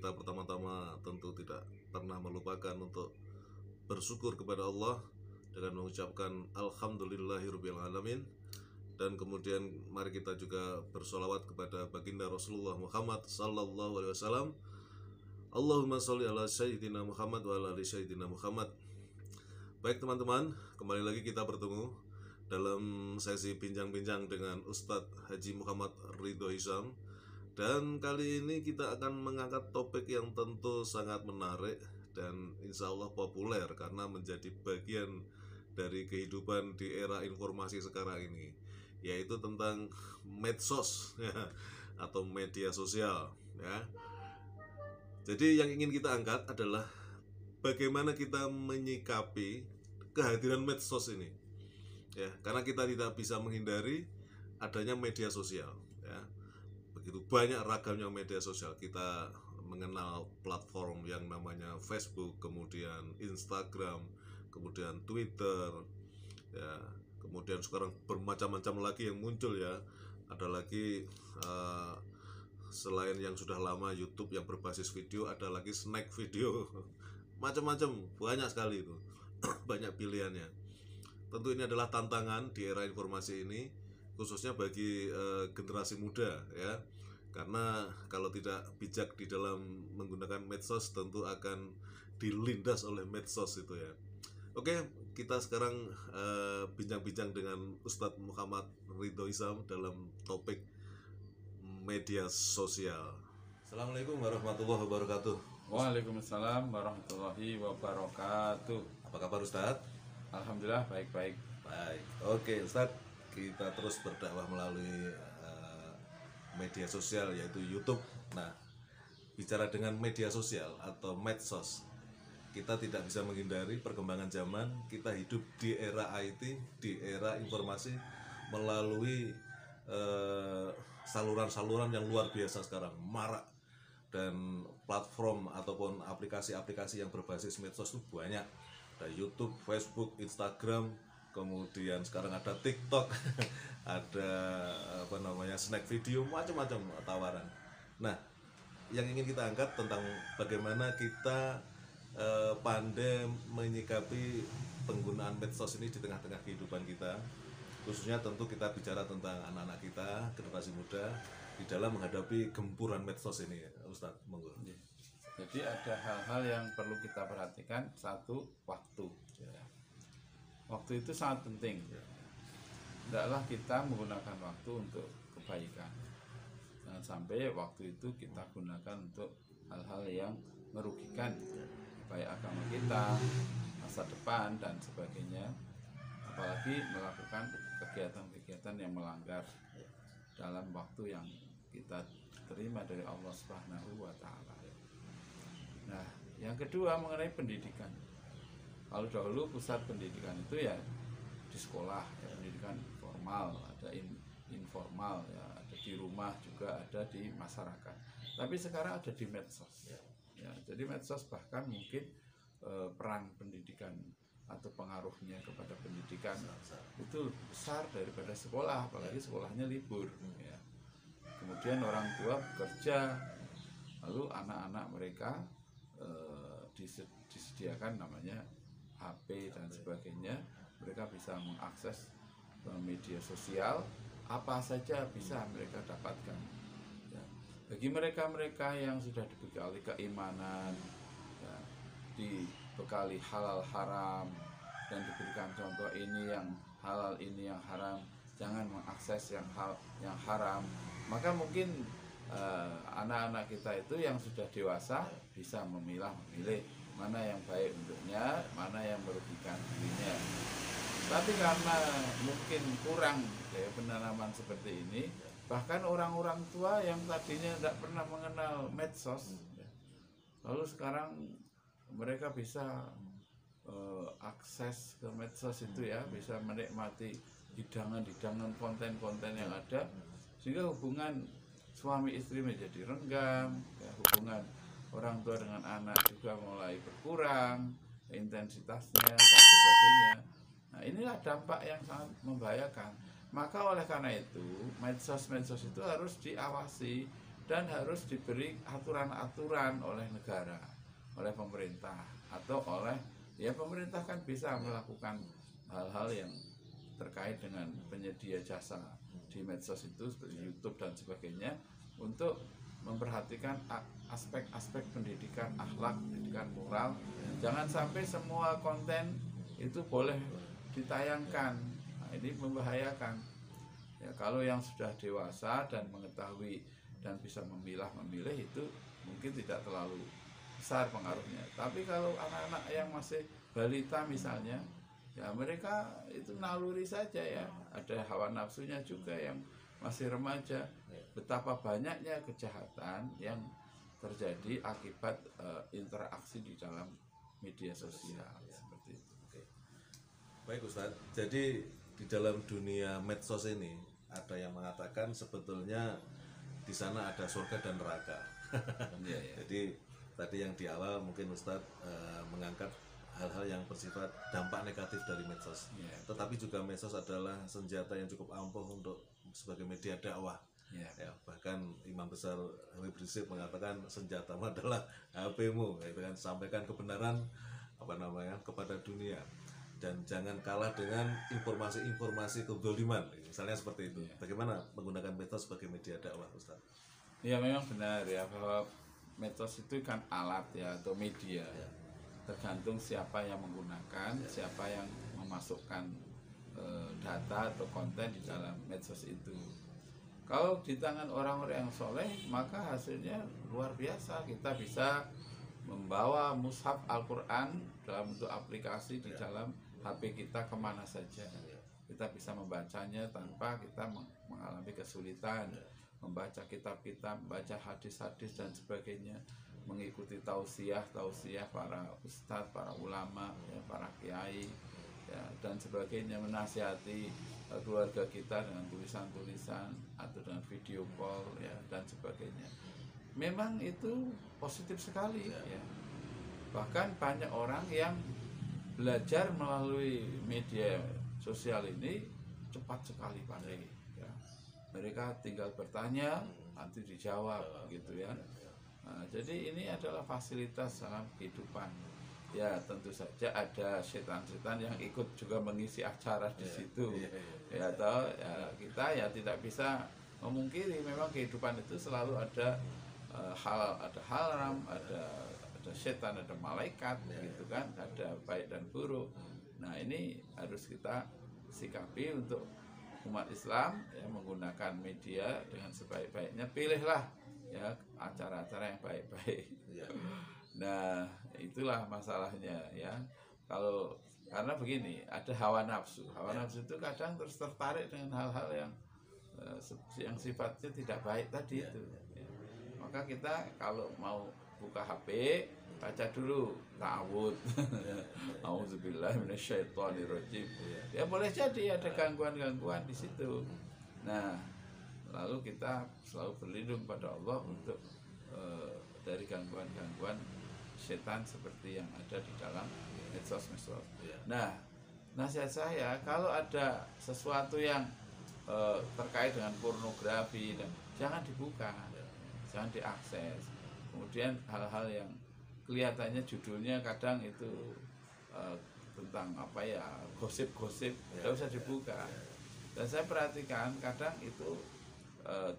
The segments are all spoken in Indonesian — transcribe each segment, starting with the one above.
kita pertama-tama tentu tidak pernah melupakan untuk bersyukur kepada Allah dengan mengucapkan Alhamdulillahirabbil alamin, dan kemudian mari kita juga bersolawat kepada baginda Rasulullah Muhammad sallallahu alaihi wasallam. Allahumma sholli ala sayyidina Muhammad wa ala ali sayyidina Muhammad. Baik teman-teman, kembali lagi kita bertemu dalam sesi bincang-bincang dengan Ustadz Haji Muhammad Ridho Hisham. Dan kali ini kita akan mengangkat topik yang tentu sangat menarik dan insya Allah populer karena menjadi bagian dari kehidupan di era informasi sekarang ini, yaitu tentang medsos ya, atau media sosial ya. Jadi yang ingin kita angkat adalah bagaimana kita menyikapi kehadiran medsos ini ya, karena kita tidak bisa menghindari adanya media sosial ya. Begitu banyak ragamnya media sosial. Kita mengenal platform yang namanya Facebook, kemudian Instagram, kemudian Twitter ya, kemudian sekarang bermacam-macam lagi yang muncul ya. Ada lagi selain yang sudah lama YouTube yang berbasis video, ada lagi snack video macam-macam, banyak sekali itu. Banyak pilihannya. Tentu ini adalah tantangan di era informasi ini, khususnya bagi generasi muda ya, karena kalau tidak bijak di dalam menggunakan medsos tentu akan dilindas oleh medsos itu ya. Oke, kita sekarang bincang-bincang dengan Ustadz Muhammad Ridho Hisham dalam topik media sosial. Assalamualaikum warahmatullahi wabarakatuh. Waalaikumsalam warahmatullahi wabarakatuh. Apa kabar Ustadz? Alhamdulillah baik-baik. Baik, oke Ustadz, kita terus berdakwah melalui media sosial yaitu YouTube. Nah, bicara dengan media sosial atau medsos, kita tidak bisa menghindari perkembangan zaman. Kita hidup di era IT, di era informasi melalui saluran-saluran yang luar biasa sekarang marak, dan platform ataupun aplikasi-aplikasi yang berbasis medsos itu banyak. Ada YouTube, Facebook, Instagram, kemudian sekarang ada TikTok, ada snack video, macam-macam tawaran. Nah, yang ingin kita angkat tentang bagaimana kita pandai menyikapi penggunaan medsos ini di tengah-tengah kehidupan kita, khususnya tentu kita bicara tentang anak-anak kita, generasi muda di dalam menghadapi gempuran medsos ini, Ustadz. Monggo. Jadi ada hal-hal yang perlu kita perhatikan. Satu, waktu. Waktu itu sangat penting. Tidaklah kita menggunakan waktu untuk kebaikan. Jangan sampai waktu itu kita gunakan untuk hal-hal yang merugikan baik agama kita, masa depan dan sebagainya. Apalagi melakukan kegiatan-kegiatan yang melanggar dalam waktu yang kita terima dari Allah Subhanahu wa Ta'ala. Nah, yang kedua mengenai pendidikan. Kalau dahulu pusat pendidikan itu ya di sekolah, ya, pendidikan formal, ada informal, ya, ada di rumah juga, ada di masyarakat. Tapi sekarang ada di medsos. Ya, jadi medsos bahkan mungkin peran pendidikan atau pengaruhnya kepada pendidikan itu besar daripada sekolah, apalagi sekolahnya libur. Ya. Kemudian orang tua bekerja, lalu anak-anak mereka disediakan namanya HP dan sebagainya, mereka bisa mengakses media sosial, apa saja bisa mereka dapatkan. Ya. Bagi mereka-mereka yang sudah dibekali keimanan, ya, dibekali halal haram dan diberikan contoh ini yang halal, ini yang haram, jangan mengakses yang haram, maka mungkin anak-anak kita itu yang sudah dewasa bisa memilih mana yang baik untuknya, mana yang merugikan dirinya. Tapi karena mungkin kurang penanaman seperti ini, bahkan orang-orang tua yang tadinya tidak pernah mengenal medsos, lalu sekarang mereka bisa akses ke medsos itu ya, bisa menikmati hidangan-hidangan, konten-konten yang ada, sehingga hubungan suami istri menjadi renggang, ya, hubungan orang tua dengan anak juga mulai berkurang intensitasnya dan sebagainya. Nah, inilah dampak yang sangat membahayakan. Maka oleh karena itu medsos itu harus diawasi dan harus diberi aturan-aturan oleh negara, oleh pemerintah, atau oleh ya pemerintah kan bisa melakukan hal-hal yang terkait dengan penyedia jasa di medsos itu seperti YouTube dan sebagainya, untuk memperhatikan aspek-aspek pendidikan akhlak, pendidikan moral. Jangan sampai semua konten itu boleh ditayangkan. Nah, ini membahayakan. Ya, kalau yang sudah dewasa dan mengetahui dan bisa memilah-memilih itu mungkin tidak terlalu besar pengaruhnya. Tapi kalau anak-anak yang masih balita misalnya, ya mereka itu naluri saja ya. Ada hawa nafsunya juga yang masih remaja. Betapa banyaknya kejahatan yang terjadi akibat interaksi di dalam media sosial seperti itu. Baik Ustadz, jadi di dalam dunia medsos ini ada yang mengatakan sebetulnya di sana ada surga dan neraka. Ya, ya. Jadi tadi yang di awal mungkin Ustadz mengangkat hal-hal yang bersifat dampak negatif dari medsos. Ya. Tetapi juga medsos adalah senjata yang cukup ampuh untuk sebagai media dakwah. Ya. Ya, bahkan Imam Besar Habib Rizik mengatakan senjatamu adalah HP-mu, gitu kan, sampaikan kebenaran kepada dunia dan jangan kalah dengan informasi-informasi kezaliman, misalnya seperti itu. Ya. Bagaimana menggunakan medsos sebagai media dakwah, Ustaz? Ya memang benar ya, bahwa medsos itu kan alat ya, atau media ya. Tergantung siapa yang menggunakan, siapa yang memasukkan data atau konten di dalam medsos itu. Kalau di tangan orang-orang yang soleh, maka hasilnya luar biasa. Kita bisa membawa mushaf Al-Quran dalam bentuk aplikasi di dalam HP kita kemana saja. Kita bisa membacanya tanpa kita mengalami kesulitan, membaca kitab-kitab, membaca hadis-hadis dan sebagainya, mengikuti tausiah para ustadz, para ulama, ya, para kiai, ya, dan sebagainya, menasihati keluarga kita dengan tulisan-tulisan atau dengan video call, ya, dan sebagainya. Memang itu positif sekali ya. Bahkan banyak orang yang belajar melalui media sosial ini cepat sekali pandai ya. Mereka tinggal bertanya nanti dijawab gitu ya. Nah, jadi ini adalah fasilitas dalam kehidupan. Ya tentu saja ada setan-setan yang ikut juga mengisi acara di situ. Ya atau ya, kita ya tidak bisa memungkiri memang kehidupan itu selalu ada halal, ada haram, ada setan, ada malaikat, gitu kan, ada baik dan buruk. Nah ini harus kita sikapi untuk umat Islam ya, menggunakan media dengan sebaik-baiknya. Pilihlah ya acara-acara yang baik-baik. Nah itulah masalahnya ya. Karena begini, ada hawa nafsu. Hawa nafsu itu kadang terus tertarik dengan hal-hal yang sifatnya tidak baik tadi itu. Ya. Maka kita kalau mau buka HP, baca dulu ta'awud. A'udzubillahi minasyaitonirrajim. Ya boleh jadi ada gangguan-gangguan di situ. Nah, lalu kita selalu berlindung pada Allah untuk dari gangguan-gangguan setan seperti yang ada di dalam medsos-medsos. Nah, nasihat saya kalau ada sesuatu yang terkait dengan pornografi dan jangan dibuka, jangan diakses. Kemudian hal-hal yang kelihatannya judulnya kadang itu tentang apa ya, gosip-gosip, tidak usah dibuka. Dan saya perhatikan kadang itu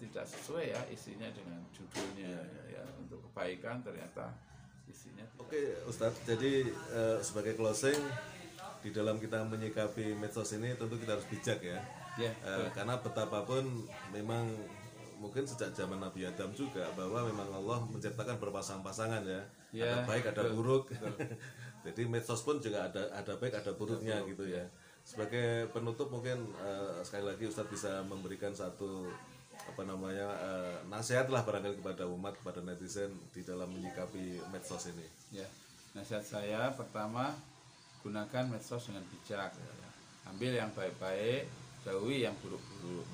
tidak sesuai ya isinya dengan judulnya ya, untuk kebaikan ternyata isinya. Oke Ustadz, jadi sebagai closing di dalam kita menyikapi medsos ini tentu kita harus bijak ya. Karena betapapun memang mungkin sejak zaman Nabi Adam juga bahwa memang Allah menciptakan berpasang-pasangan ya. Ada baik, ada buruk. Jadi medsos pun juga ada baik, ada buruknya gitu ya. Sebagai penutup mungkin sekali lagi Ustadz bisa memberikan satu nasihat lah barangkali kepada umat, kepada netizen di dalam menyikapi medsos ini. Ya, nasihat saya pertama, gunakan medsos dengan bijak. Ambil yang baik-baik, jauhi yang buruk-buruk.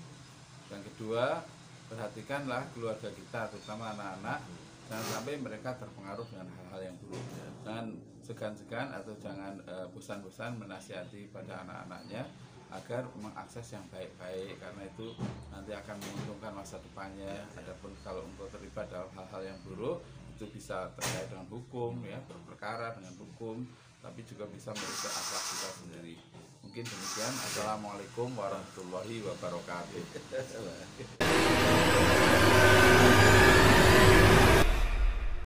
Yang kedua, perhatikanlah keluarga kita, terutama anak-anak, jangan sampai mereka terpengaruh dengan hal-hal yang buruk. Jangan segan-segan atau jangan bosan-bosan menasihati pada anak-anaknya agar mengakses yang baik-baik, karena itu nanti akan menguntungkan masa depannya. Adapun kalau engkau terlibat dalam hal-hal yang buruk, itu bisa terkait dengan hukum, ya, berperkara dengan hukum, tapi juga bisa merusak akhlak kita sendiri. Mungkin demikian. Assalamualaikum warahmatullahi wabarakatuh.